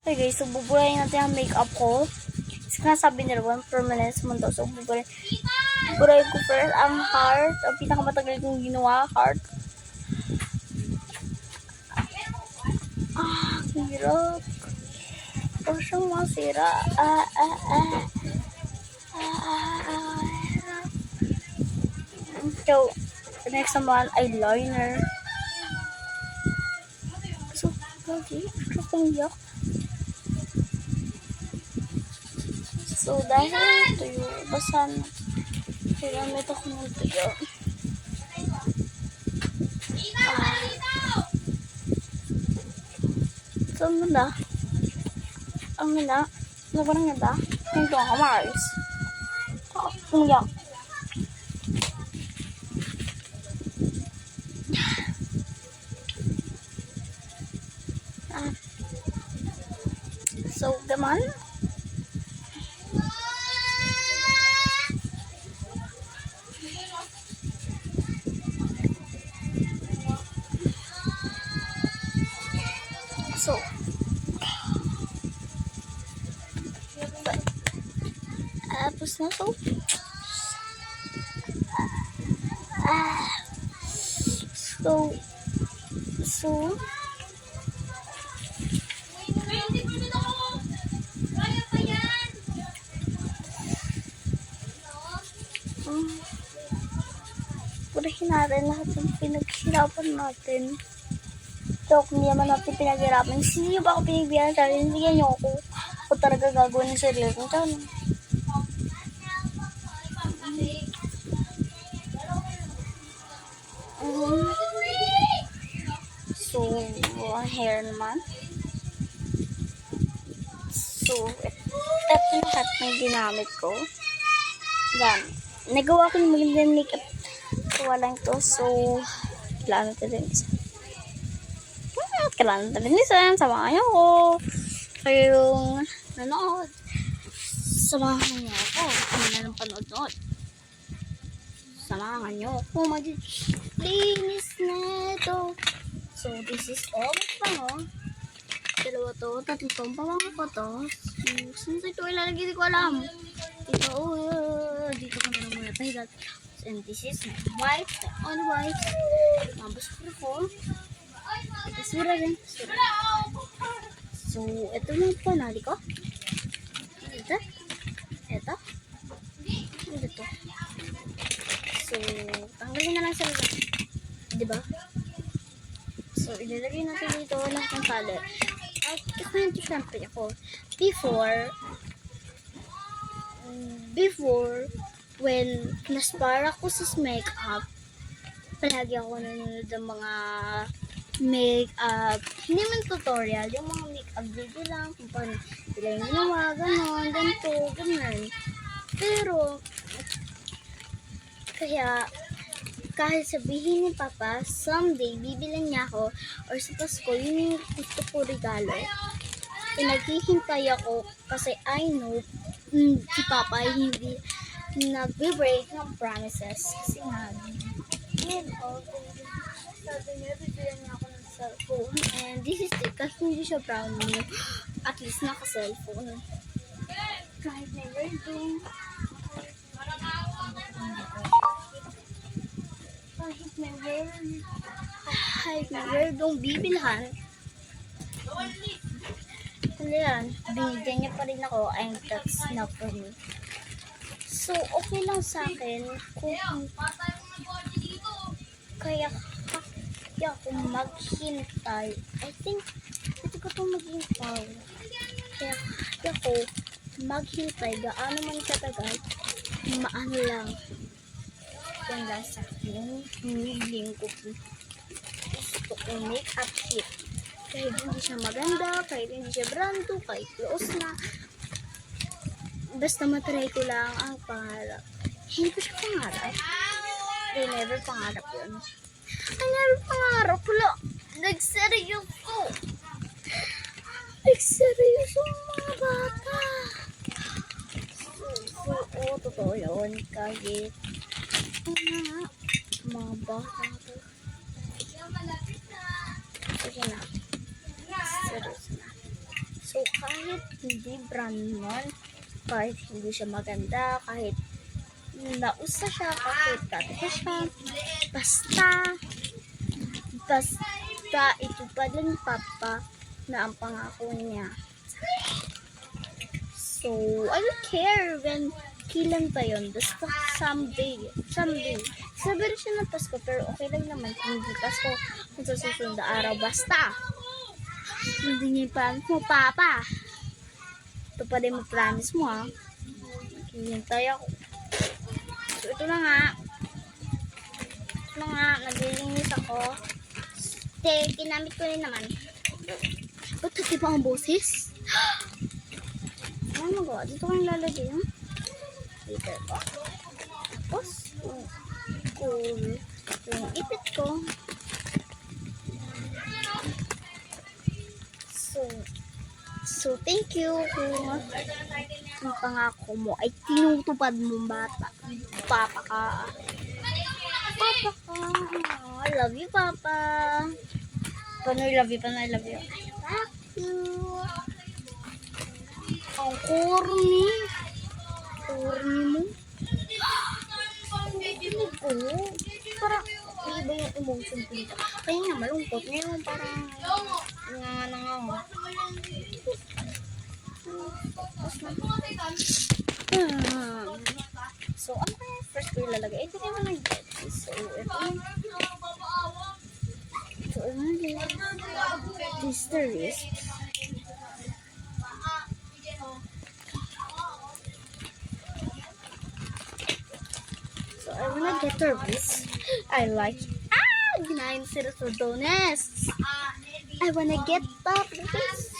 Okay guys, so buburayin natin ang makeup ko. Sinasabi nila 1 permanent mundo. So buburayin ko first ang heart. Ang pinakamatagal kong ginawa, heart. Hirap. O siyang masira. Hirap. So, next naman, eyeliner. So, lagi. Ako pang yak. So, dahil tuyo, basa na. Gamit ako ng tuyo. So, ang ganda. Ang ganda. Sobrang ganda. Ito ako, Mars. Ang yak. So, gaman. So, tapos na to. So, purahin natin lahat ng pinaghirapan natin. So, kung hindi naman natin pinaghirapan, hindi ba ako pinagbihan sa akin? Hindi niyo ako. Ako talaga gagawin ng sarili kong channel. So, hair naman. So, ito lahat ng ginamit ko. Yan. Nagawa ko yung magandang makeup. Gawa lang to. So, kailangan natin din isa. Kailangan natin din isa. Samahan niyo ako. Kayong nanood. Samahan niyo ako. Kung nanood. Samahan niyo ako. Linis na ito. So, this is all pango. Dalawa to. Tatlong pamango ko to. So, saan ito ilalagay? Hindi ko alam. Dito, dito ko na muna pahigat. And this is my white. On white. Tapos ko. Sura rin. So, ito yung panali ko. Ito. Ito. Ito. So, tanggalin na lang sa lula. Diba? So, ilalagay natin dito lahat ng palette. At kakwento syempre ako. Before, when naspara ko sa makeup, palagi ako nanonood ng mga makeup, hindi man tutorial, yung mga makeup video lang, kung paano sila yung ginawa, ganon, ganito, ganon. Pero, kaya, kahit sabihin ni Papa, someday, bibilan niya ako, or sa Pasko, yun yung gusto ko regalo. Naghihintay ako, kasi I know, si Papa hindi nag-break ng promises. Kasi nga, sabi niya, bibilan niya ako ng cellphone. And this is it, kasi hindi siya proud me. At least naka-cellphone. Kahit never do. Kahit never dong bibilhan. Ano yan, binigyan niya pa rin ako, and that's not for me. So, okay lang sa akin kung kaya ako maghintay. I think, pwede ko itong maghintay. Kaya ako maghintay, gaano man katagal, maano lang. Yan lang sa akin, hiling ko. Gusto ko make-up kit. Kahit hindi siya maganda, kahit hindi siya brando, kahit close na. Basta matry ko lang ang pangarap. Hindi ko siya pangarap. I never pangarap yun. I never pangarap. Wala. Nagseryoso. Nagseryoso mga bata. So, totoo yun. Kahit mga bata to. Sige na. Seryoso na. So, kahit hindi brand man, kahit hindi siya maganda, kahit nausa siya, kahit dati siya, basta ito pa din Papa na ang pangako niya. So, I don't care when kailan pa yun. Basta someday. Sabi rin siya ng Pasko, pero okay lang naman kung hindi Pasko kung sa susunod na araw. Basta, hindi niya yung promise mo, Papa. Ito pa din mo promise mo, ha. Hintay ako. So, ito na nga. Naglilinis ako. Ginamit ko rin naman. Ba't ito pa ang boses? Ano magawa? Dito ko yung lalagay yung filter ko. Tapos, yung ipit ko. So thank you kung ang pangako mo ay tinutupad mo, bata. Papa ka. I love you, Papa. Panoy love you. I love you. Ang corny mo. Parang iba yung emotion ko dito. Kaya nga malungkot. Ngayon parang nga. So, ano kaya first ko ilalagay? Ito naman ang get. So, ito this the wrist. So, I wanna get her wrist. I like ginahin sila sa dones. I wanna get that wrist.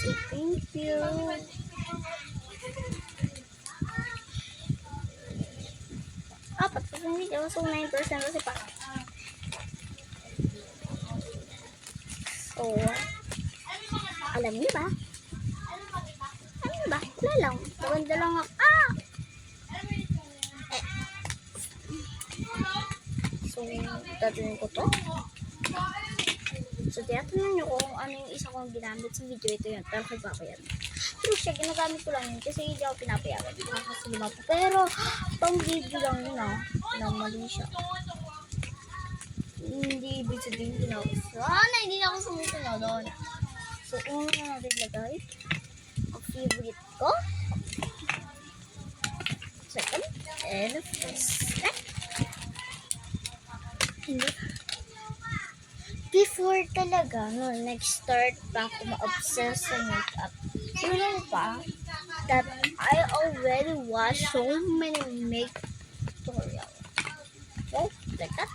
So, thank you. Apat pa yung video. So, 9% kasi pa. So, alam niyo ba? Wala lang. Maganda lang ako. So, tatanungin ko to. So, tinatanong nyo kung ano yung isa kong ginamit sa video. Ito yun. Pero kagpapayan. Pero siya, ginagamit ko lang yun. Kasi hindi ako pinapayagan. Hindi ako kasi lima po. Pero, pang video lang yun mali siya. Hindi ibig sabihin hindi na ako. Hindi na ako sumusunod doon. So, kung ano natin lagay. Ang favorite ko. Second. And first. Before talaga, nag-start pa ako ma-obsess sa makeup. You know pa, that I already watched so many makeup tutorials. So, like that.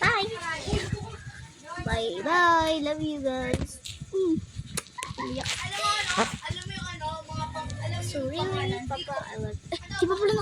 Bye! Bye! Love you guys. Yeah. So, really, Papa, I love you. Di ba pala